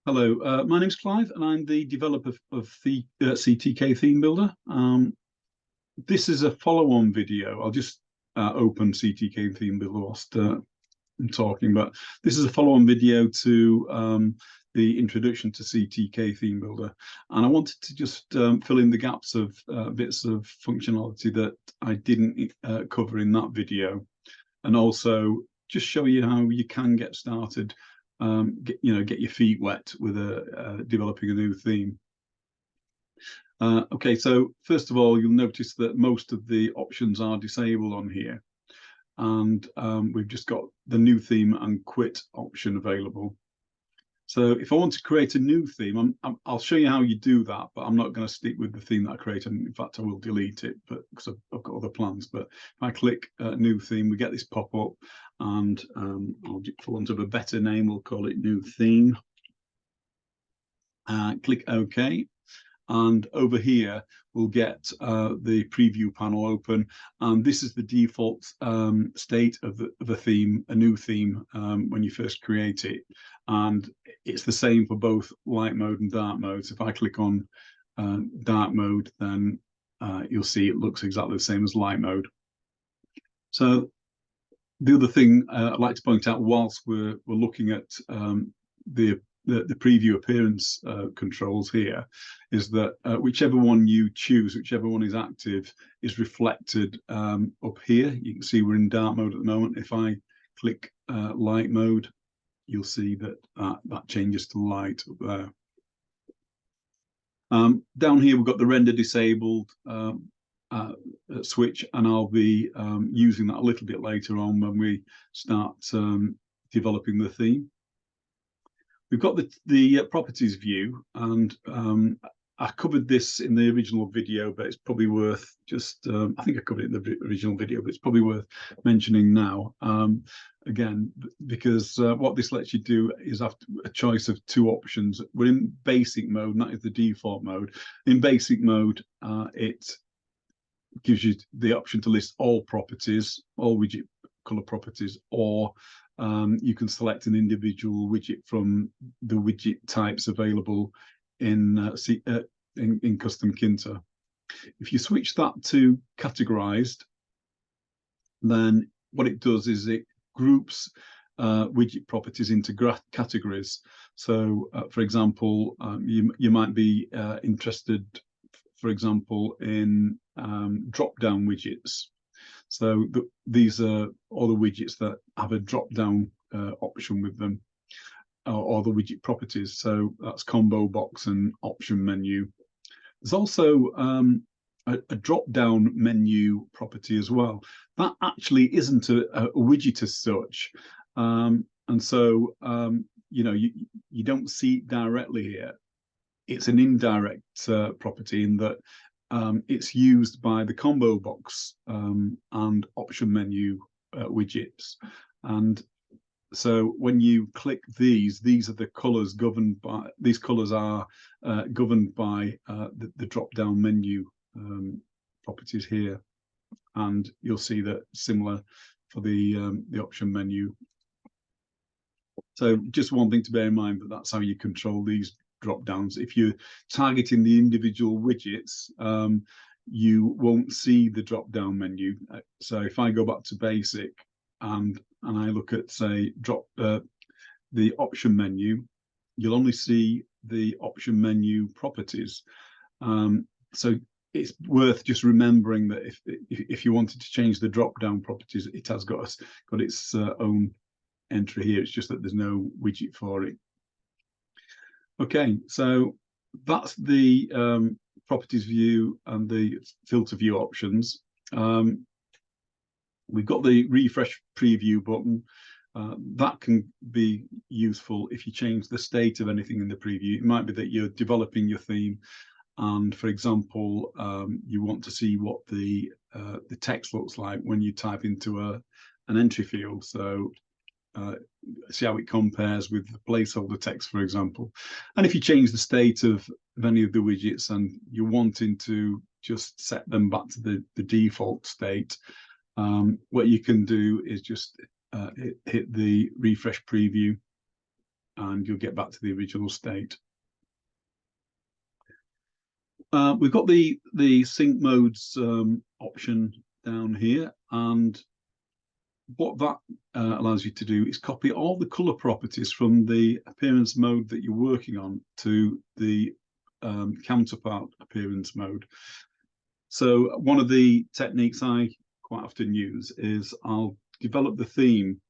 Hello, my name's Clive, and I'm the developer of the CTk Theme Builder. This is a follow-on video. I'll just open CTk Theme Builder whilst I'm talking, but this is a follow-on video to the introduction to CTk Theme Builder, and I wanted to just fill in the gaps of bits of functionality that I didn't cover in that video, and also just show you how you can get started. Get your feet wet with developing a new theme. Okay, so first of all, you'll notice that most of the options are disabled on here, and we've just got the new theme and quit option available. So if I want to create a new theme, I'll show you how you do that, but I'm not going to stick with the theme that I created. In fact, I will delete it, but because I've got other plans. But if I click new theme, we get this pop up, and for want of a better name, we'll call it new theme. Click OK. And over here, we'll get the preview panel open. And this is the default state of a theme, a new theme, when you first create it. And it's the same for both light mode and dark mode. So if I click on dark mode, then you'll see it looks exactly the same as light mode. So the other thing I'd like to point out whilst we're looking at the preview appearance controls here is that whichever one you choose, whichever one is active, is reflected up here. You can see we're in dark mode at the moment. If I click light mode, you'll see that that changes to light up there. Down here, we've got the render disabled switch, and I'll be using that a little bit later on when we start developing the theme. We've got the properties view, and I covered this in the original video, but it's probably worth just, I think I covered it in the original video, but it's probably worth mentioning now, again, because what this lets you do is have a choice of two options. We're in basic mode, and that is the default mode. In basic mode, it gives you the option to list all properties, all widget color properties, or you can select an individual widget from the widget types available in CustomTkinter. If you switch that to categorized, then what it does is it groups widget properties into categories. So, for example, you might be interested, for example, in drop-down widgets. So these are all the widgets that have a drop-down option with them, or the widget properties. So that's combo box and option menu. There's also a drop-down menu property as well. That actually isn't a widget as such, and so you don't see it directly here. It's an indirect property in that it's used by the combo box and option menu widgets. And so when you click these are the colors governed by, these colors are governed by the drop-down menu properties here. And you'll see that similar for the option menu. So just one thing to bear in mind, that's how you control these drop downs. If you're targeting the individual widgets, you won't see the drop down menu. So if I go back to basic and I look at, say, the option menu, you'll only see the option menu properties. So it's worth just remembering that if you wanted to change the drop down properties, it has got its own entry here. It's just that there's no widget for it. Okay, so that's the properties view and the filter view options. We've got the refresh preview button. That can be useful if you change the state of anything in the preview. It might be that you're developing your theme, and for example, you want to see what the text looks like when you type into an entry field. So see how it compares with the placeholder text, for example. And if you change the state of any of the widgets and you're wanting to just set them back to the default state, what you can do is just hit the refresh preview, and you'll get back to the original state. We've got the sync modes option down here, and what that allows you to do is copy all the color properties from the appearance mode that you're working on to the counterpart appearance mode. So one of the techniques I quite often use is I'll develop the theme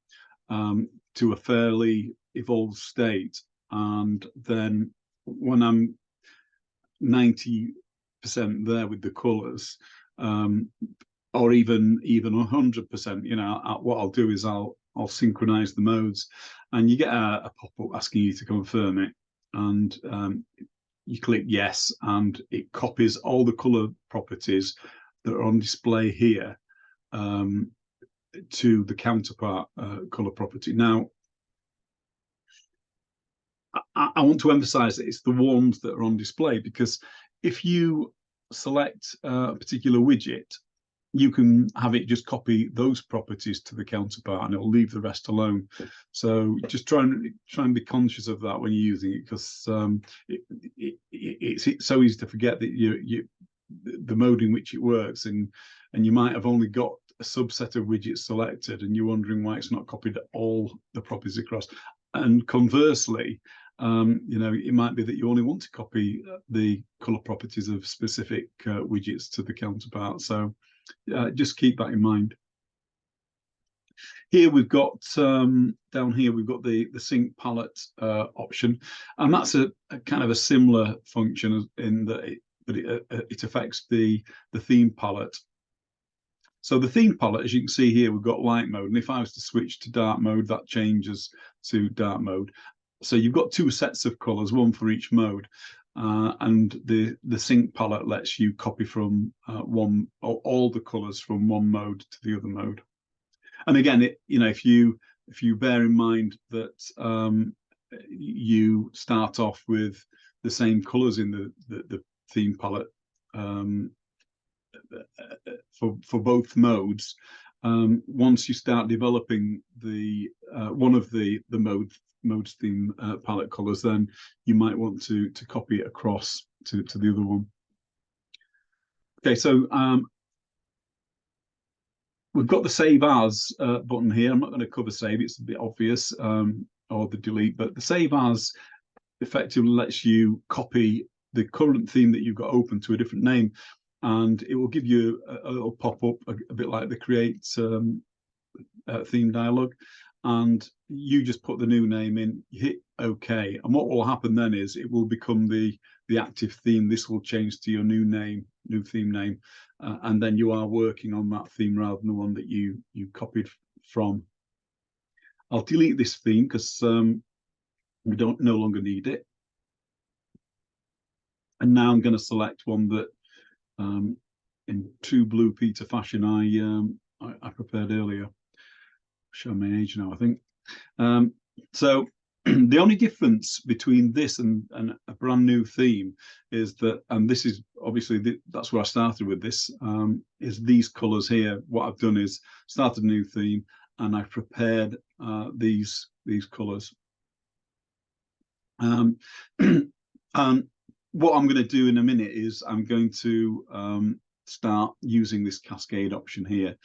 to a fairly evolved state, and then when I'm 90% there with the colors, or even 100%, you know, what I'll do is I'll synchronize the modes, and you get a pop-up asking you to confirm it, and you click yes, and it copies all the color properties that are on display here to the counterpart color property. Now, I want to emphasize that it's the ones that are on display, because if you select a particular widget, you can have it just copy those properties to the counterpart, and it'll leave the rest alone. So just try and be conscious of that when you're using it, because it's so easy to forget that the mode in which it works, and you might have only got a subset of widgets selected, and you're wondering why it's not copied all the properties across. And conversely, you know, it might be that you only want to copy the color properties of specific widgets to the counterpart. So just keep that in mind. Here we've got down here we've got the sync palette option, and that's a kind of a similar function in that it affects the theme palette. So the theme palette, as you can see here, we've got light mode, and if I was to switch to dark mode, that changes to dark mode. So you've got two sets of colors, one for each mode, and the sync palette lets you copy from all the colors from one mode to the other mode. And again, you know, if you bear in mind that you start off with the same colors in the theme palette for both modes, once you start developing the one of the modes theme palette colors, then you might want to copy it across to the other one. Okay, so we've got the save as button here. I'm not going to cover save, it's a bit obvious, or the delete, but the save as effectively lets you copy the current theme that you've got open to a different name, and it will give you a little pop-up, a bit like the create theme dialog, and you just put the new name in, you hit OK, and what will happen then is it will become the active theme. This will change to your new theme name, and then you are working on that theme rather than the one that you copied from. I'll delete this theme because we no longer need it, and now I'm going to select one that in true Blue Peter fashion I prepared earlier. Show my age now, I think. So the only difference between this and a brand new theme is that, and this is obviously that's where I started with this, is these colors here. What I've done is started a new theme, and I've prepared these colors. And what I'm going to do in a minute is I'm going to start using this cascade option here.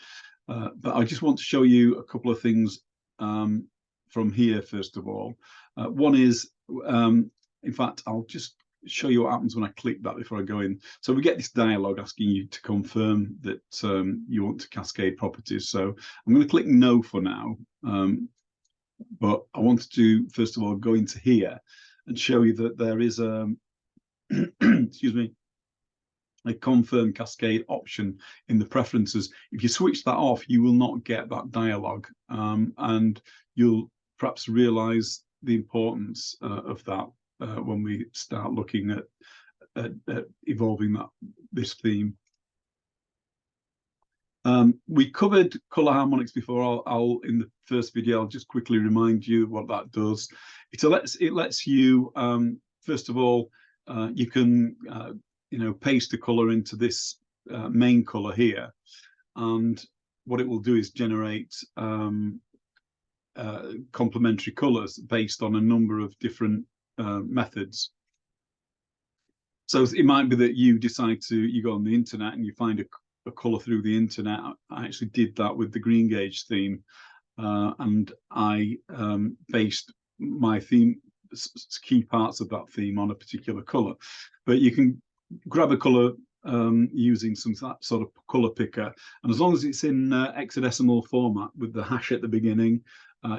But I just want to show you a couple of things from here, first of all. One is, in fact, I'll just show you what happens when I click that before I go in. So we get this dialog asking you to confirm that you want to cascade properties. So I'm going to click no for now. But I wanted to, first of all, go into here and show you that there is a, excuse me, a confirm cascade option in the preferences. If you switch that off, you will not get that dialog, and you'll perhaps realize the importance of that when we start looking at evolving this theme. We covered color harmonics before. I'll in the first video, I'll just quickly remind you what that does. It lets you first of all, you can paste a color into this main color here, and what it will do is generate complementary colors based on a number of different methods. So it might be that you decide you go on the internet and you find a color through the internet. I actually did that with the green gauge theme, and I based my theme, key parts of that theme, on a particular color. But you can grab a color using some sort of color picker, and as long as it's in hexadecimal format with the hash at the beginning,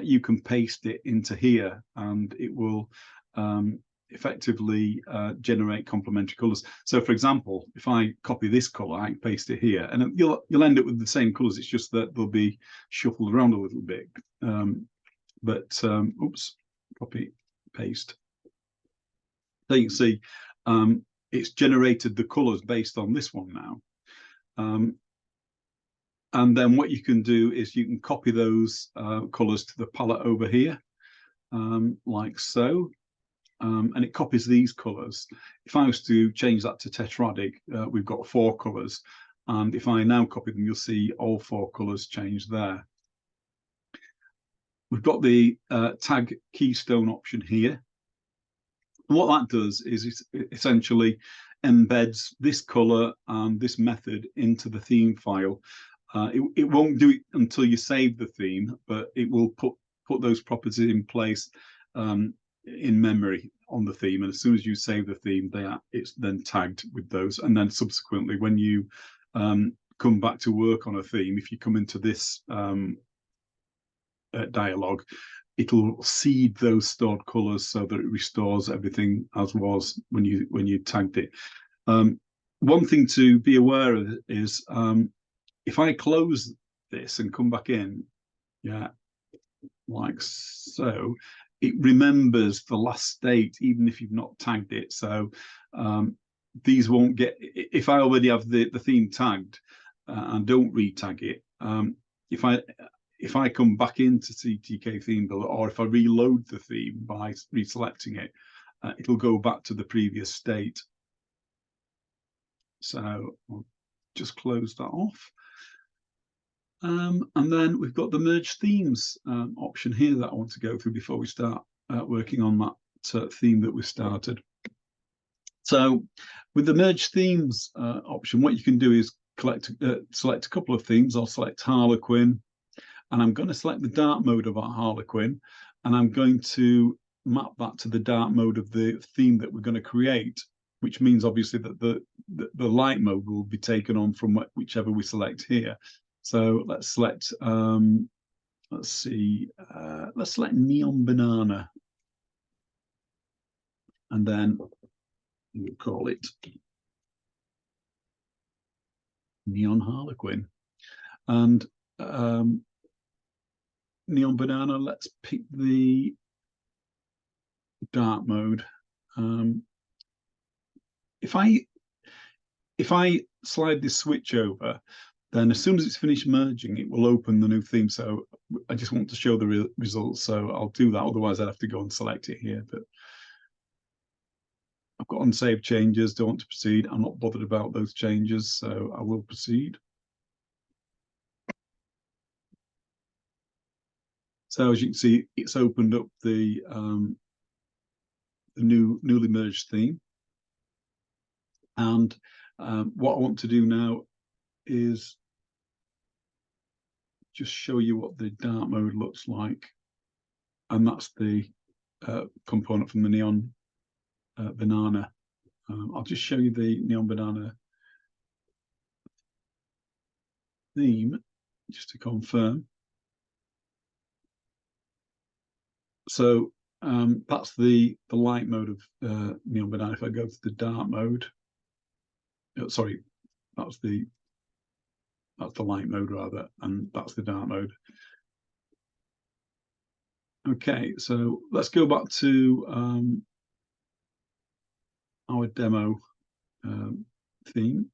you can paste it into here, and it will effectively generate complementary colors. So, for example, if I copy this color, I can paste it here, and you'll end up with the same colors. It's just that they'll be shuffled around a little bit. Oops, copy, paste. So you can see it's generated the colors based on this one now. And then what you can do is you can copy those colors to the palette over here, like so. And it copies these colors. If I was to change that to tetradic, we've got 4 colors. And if I now copy them, you'll see all 4 colors change there. We've got the tag keystone option here. And what that does is it essentially embeds this color and this method into the theme file. It won't do it until you save the theme, but it will put those properties in place in memory on the theme, and as soon as you save the theme, it's then tagged with those. And then subsequently, when you come back to work on a theme, if you come into this dialog, it'll seed those stored colors so that it restores everything as was when you tagged it. One thing to be aware of is if I close this and come back in, yeah, like so, it remembers the last state even if you've not tagged it. So these won't get, if I already have the theme tagged and don't re-tag it, if I come back into CTk Theme Builder, or if I reload the theme by reselecting it, it'll go back to the previous state. So I'll just close that off. And then we've got the merge themes option here that I want to go through before we start working on that theme that we started. So with the merge themes option, what you can do is select a couple of themes. I'll select Harlequin, and I'm going to select the dark mode of our Harlequin, and I'm going to map that to the dark mode of the theme that we're going to create, which means obviously that the light mode will be taken on from whichever we select here. So let's select, let's see, let's select Neon Banana, and then we'll call it Neon Harlequin. And Neon Banana, let's pick the dark mode. If I slide this switch over, then as soon as it's finished merging, it will open the new theme. So I just want to show the results, so I'll do that. Otherwise, I'd have to go and select it here. But I've got unsaved changes, don't want to proceed. I'm not bothered about those changes, so I will proceed. So as you can see, it's opened up the newly merged theme. And what I want to do now is just show you what the dark mode looks like. And that's the component from the Neon Banana. I'll just show you the Neon Banana theme just to confirm. So that's the light mode of Neon Banana. If I go to the dark mode, sorry, that's the light mode rather, and that's the dark mode. Okay, so let's go back to our demo theme.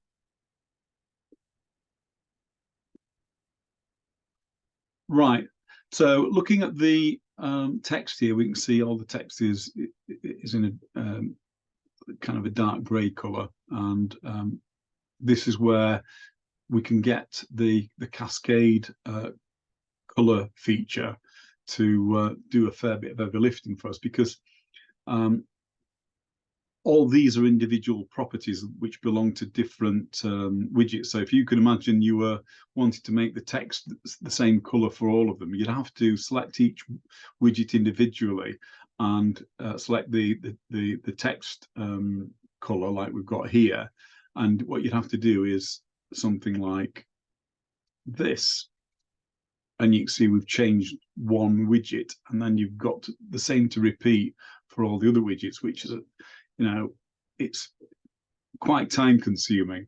Right, so looking at the text here, we can see all the text is in a kind of a dark grey colour, and this is where we can get the cascade colour feature to do a fair bit of heavy lifting for us, because all these are individual properties which belong to different widgets. So if you can imagine you were wanting to make the text the same color for all of them, you'd have to select each widget individually and select the text color like we've got here. And what you'd have to do is something like this. And you can see we've changed one widget, and then you've got the same to repeat for all the other widgets, which is, you know, it's quite time consuming.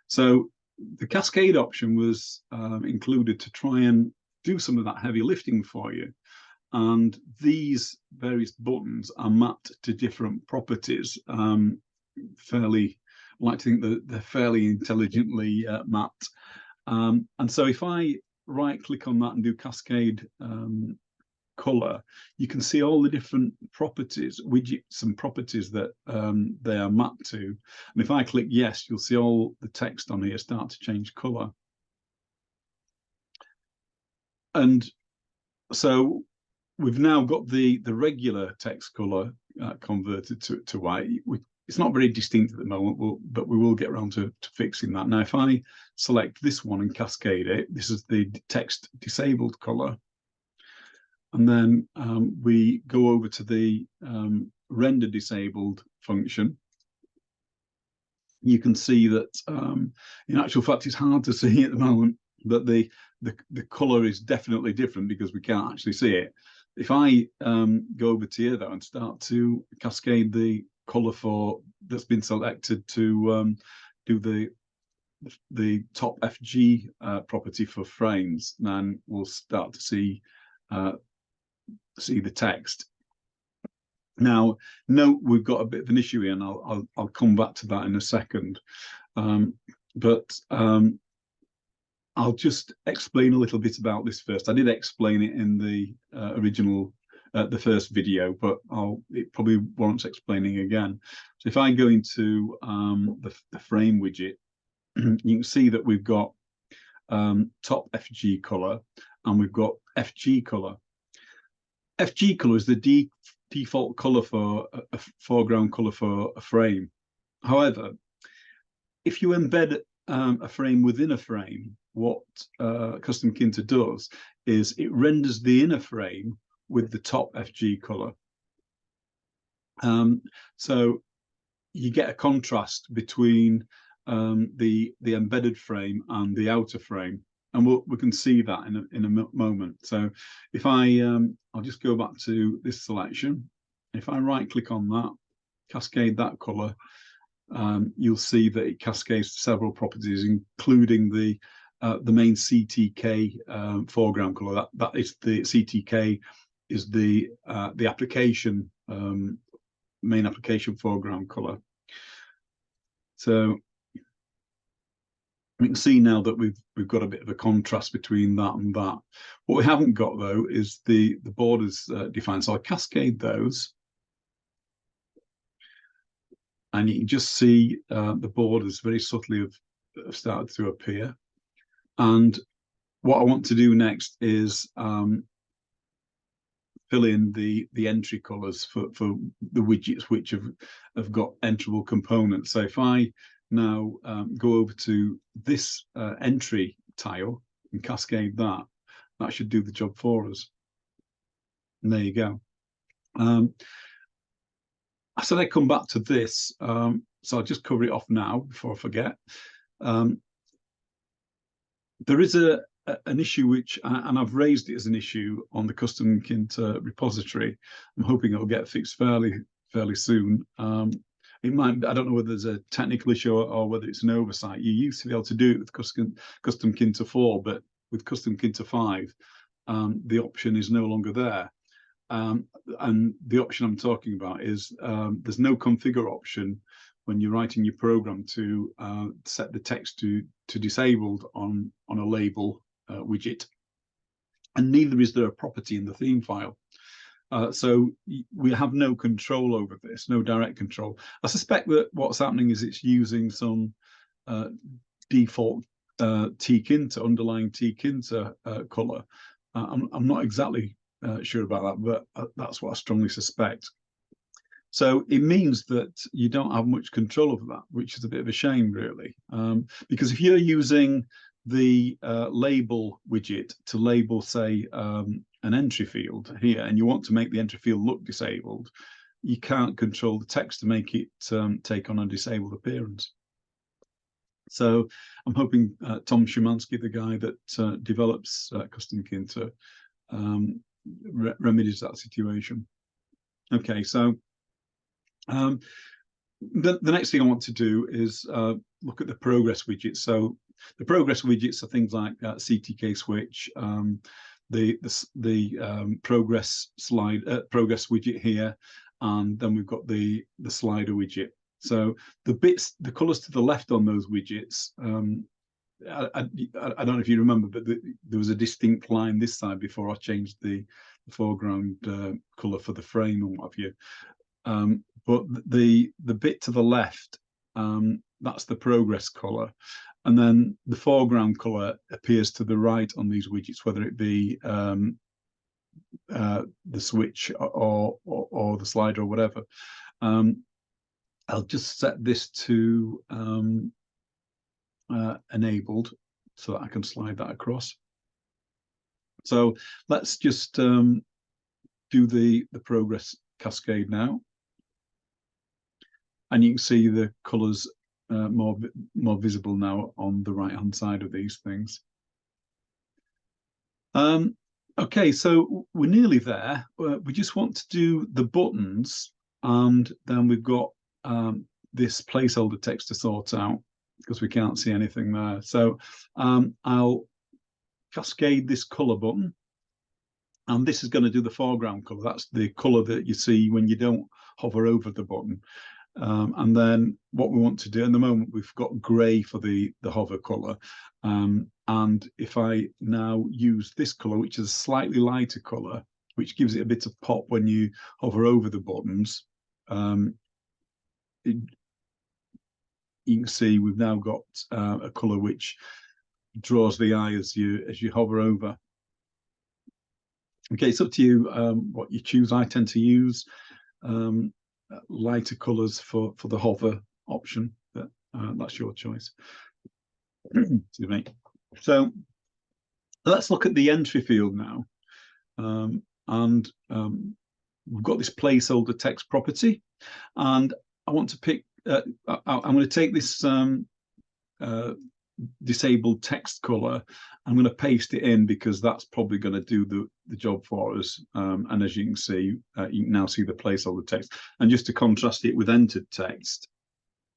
So the cascade option was included to try and do some of that heavy lifting for you. And these various buttons are mapped to different properties. Fairly, I like to think that they're fairly intelligently mapped. And so if I right click on that and do cascade color, you can see all the different properties, widgets and properties that they are mapped to. And if I click yes, you'll see all the text on here start to change color. And so we've now got the regular text color converted to white. It's not very distinct at the moment, but we will get around to fixing that. Now, if I select this one and cascade it, this is the text disabled color. And then we go over to the render disabled function. You can see that in actual fact, it's hard to see at the moment, but the color is definitely different because we can't actually see it. If I go over to here though and start to cascade the color for that's been selected to do the top FG property for frames, then we'll start to see the text. Now, note we've got a bit of an issue here, and I'll come back to that in a second. I'll just explain a little bit about this first. I did explain it in the original, the first video, but it probably warrants explaining again. So if I go into the frame widget, you can see that we've got top FG color and we've got FG color. FG color is the default color for a foreground color for a frame. However, if you embed a frame within a frame, what CustomTkinter does is it renders the inner frame with the top FG color. So you get a contrast between the embedded frame and the outer frame, and we can see that in a moment. So if I'll just go back to this selection. If I right click on that, cascade that color, you'll see that it cascades to several properties, including the main CTk foreground color. That is the CTk is the application main application foreground color. So we can see now that we've got a bit of a contrast between that and that. What we haven't got though is the borders defined. So I'll cascade those, and you can just see the borders very subtly have started to appear. And what I want to do next is fill in the entry colors for the widgets which have got enterable components. So if I now go over to this entry tile and cascade that, that should do the job for us. And there you go. I said I'd come back to this, so I'll just cover it off now before I forget. There is an issue which, and I've raised it as an issue on the CustomTkinter repository. I'm hoping it'll get fixed fairly soon. It might, I don't know whether there's a technical issue or whether it's an oversight. You used to be able to do it with CustomTkinter 4, but with CustomTkinter 5, the option is no longer there. And the option I'm talking about is there's no configure option when you're writing your program to set the text to disabled on a label widget, and neither is there a property in the theme file. So we have no control over this, no direct control. I suspect that what's happening is it's using some default Tkinter, underlying Tkinter color. I'm not exactly sure about that, but that's what I strongly suspect. So it means that you don't have much control over that, which is a bit of a shame, really, because if you're using the label widget to label, say, an entry field here, and you want to make the entry field look disabled, you can't control the text to make it take on a disabled appearance. So I'm hoping Tom Szymanski, the guy that develops CustomTkinter, remedies that situation. Okay, so the next thing I want to do is look at the progress widgets. So the progress widgets are things like CTkSwitch, the progress widget here, and then we've got the slider widget. So the colors to the left on those widgets, I don't know if you remember, but there was a distinct line this side before I changed the foreground color for the frame and what have you. But the bit to the left, that's the progress color, and then the foreground color appears to the right on these widgets, whether it be the switch or the slider or whatever. I'll just set this to enabled so that I can slide that across. So let's just do the progress cascade now. And you can see the colors more visible now on the right hand side of these things. Okay, so we're nearly there. We just want to do the buttons, and then we've got this placeholder text to sort out because we can't see anything there. So I'll cascade this color button, and this is going to do the foreground color. That's the color that you see when you don't hover over the button. And then what we want to do, in the moment we've got grey for the hover color, and if I now use this color, which is a slightly lighter color, which gives it a bit of pop when you hover over the buttons, you can see we've now got a color which draws the eye as you hover over. Okay, it's up to you what you choose. I tend to use lighter colors for the hover option, but that's your choice. Excuse me. So let's look at the entry field now, and we've got this placeholder text property, and I want to pick. I'm going to take this disabled text color. I'm going to paste it in because that's probably going to do the job for us. And as you can see, you can now see the placeholder text. And just to contrast it with entered text,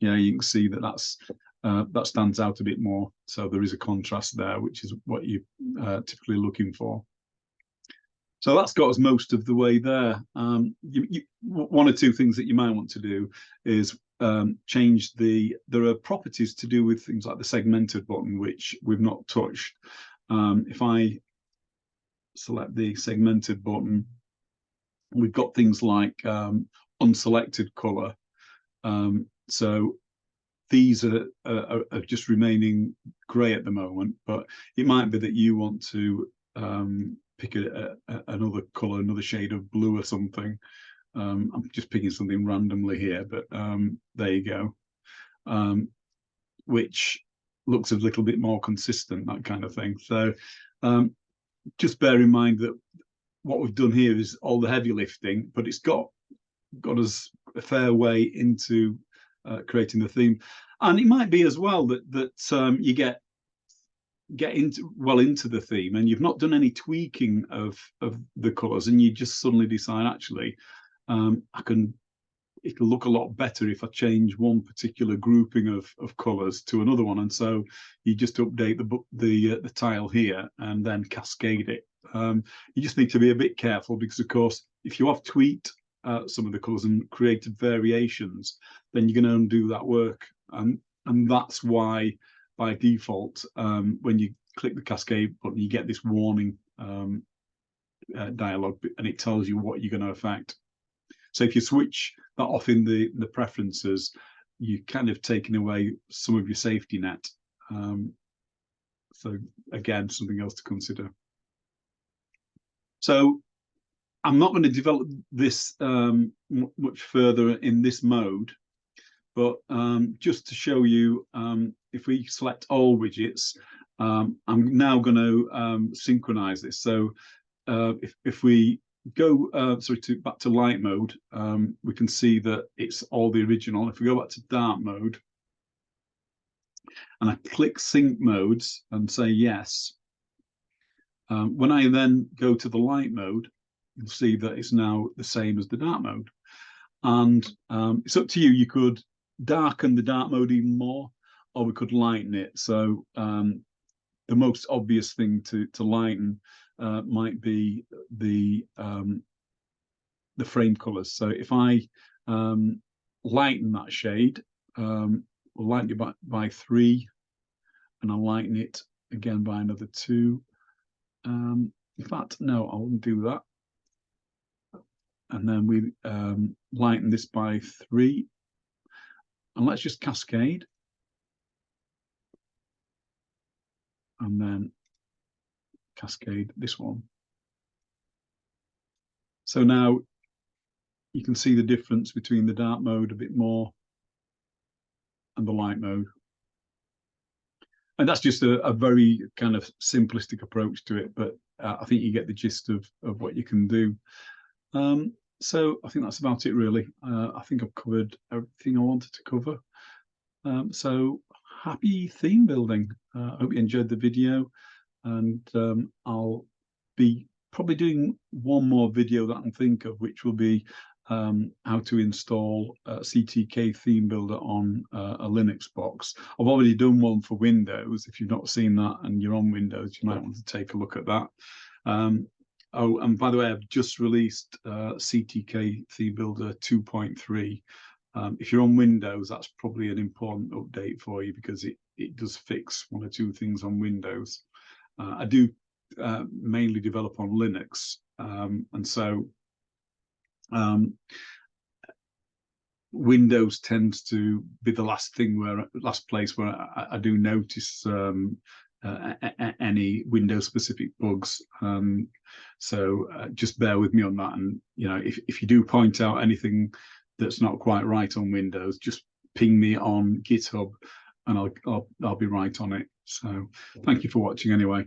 you can see that stands out a bit more. So there is a contrast there, which is what you're typically looking for. So that's got us most of the way there. One or two things that you might want to do is change there are properties to do with things like the segmented button, which we've not touched. If I select the segmented button, we've got things like unselected color. So these are just remaining gray at the moment, but it might be that you want to pick another color, another shade of blue or something. I'm just picking something randomly here, but there you go, which looks a little bit more consistent, that kind of thing. So just bear in mind that what we've done here is all the heavy lifting, but it's got us a fair way into creating the theme. And it might be as well that you get into the theme and you've not done any tweaking of the colors, and you just suddenly decide, actually, it'll look a lot better if I change one particular grouping of colors to another one. And so you just update the tile here and then cascade it. You just need to be a bit careful because, of course, if you have tweaked some of the colors and created variations, then you're going to undo that work. And that's why, by default, when you click the cascade button, you get this warning dialog, and it tells you what you're going to affect. So if you switch that off in the preferences, you're kind of taking away some of your safety net. So again, something else to consider. So I'm not going to develop this much further in this mode, but just to show you, if we select all widgets, I'm now going to synchronize this. So if we go back to light mode, we can see that it's all the original. If we go back to dark mode and I click sync modes and say yes, when I then go to the light mode, you'll see that it's now the same as the dark mode. And it's up to you. You could darken the dark mode even more, or we could lighten it. So the most obvious thing to lighten might be the frame colors. So if I lighten that shade, we'll lighten it by 3, and I'll lighten it again by another 2. In fact, no, I won't do that. And then we lighten this by 3, and let's just cascade, and then cascade this one. So now you can see the difference between the dark mode a bit more and the light mode. And that's just a very kind of simplistic approach to it, but I think you get the gist of what you can do. So I think that's about it, really. I think I've covered everything I wanted to cover. So happy theme building. I hope you enjoyed the video, and I'll be probably doing one more video that I can think of, which will be how to install CTk Theme Builder on a Linux box. I've already done one for Windows. If you've not seen that and you're on Windows, you might want to take a look at that. Oh, and by the way, I've just released CTk Theme Builder 2.3. If you're on Windows, that's probably an important update for you, because it does fix 1 or 2 things on Windows. I do mainly develop on Linux, and so Windows tends to be the last place where I do notice any Windows specific bugs. So just bear with me on that. And if you do point out anything that's not quite right on Windows, just ping me on GitHub, and I'll be right on it. So thank you for watching anyway.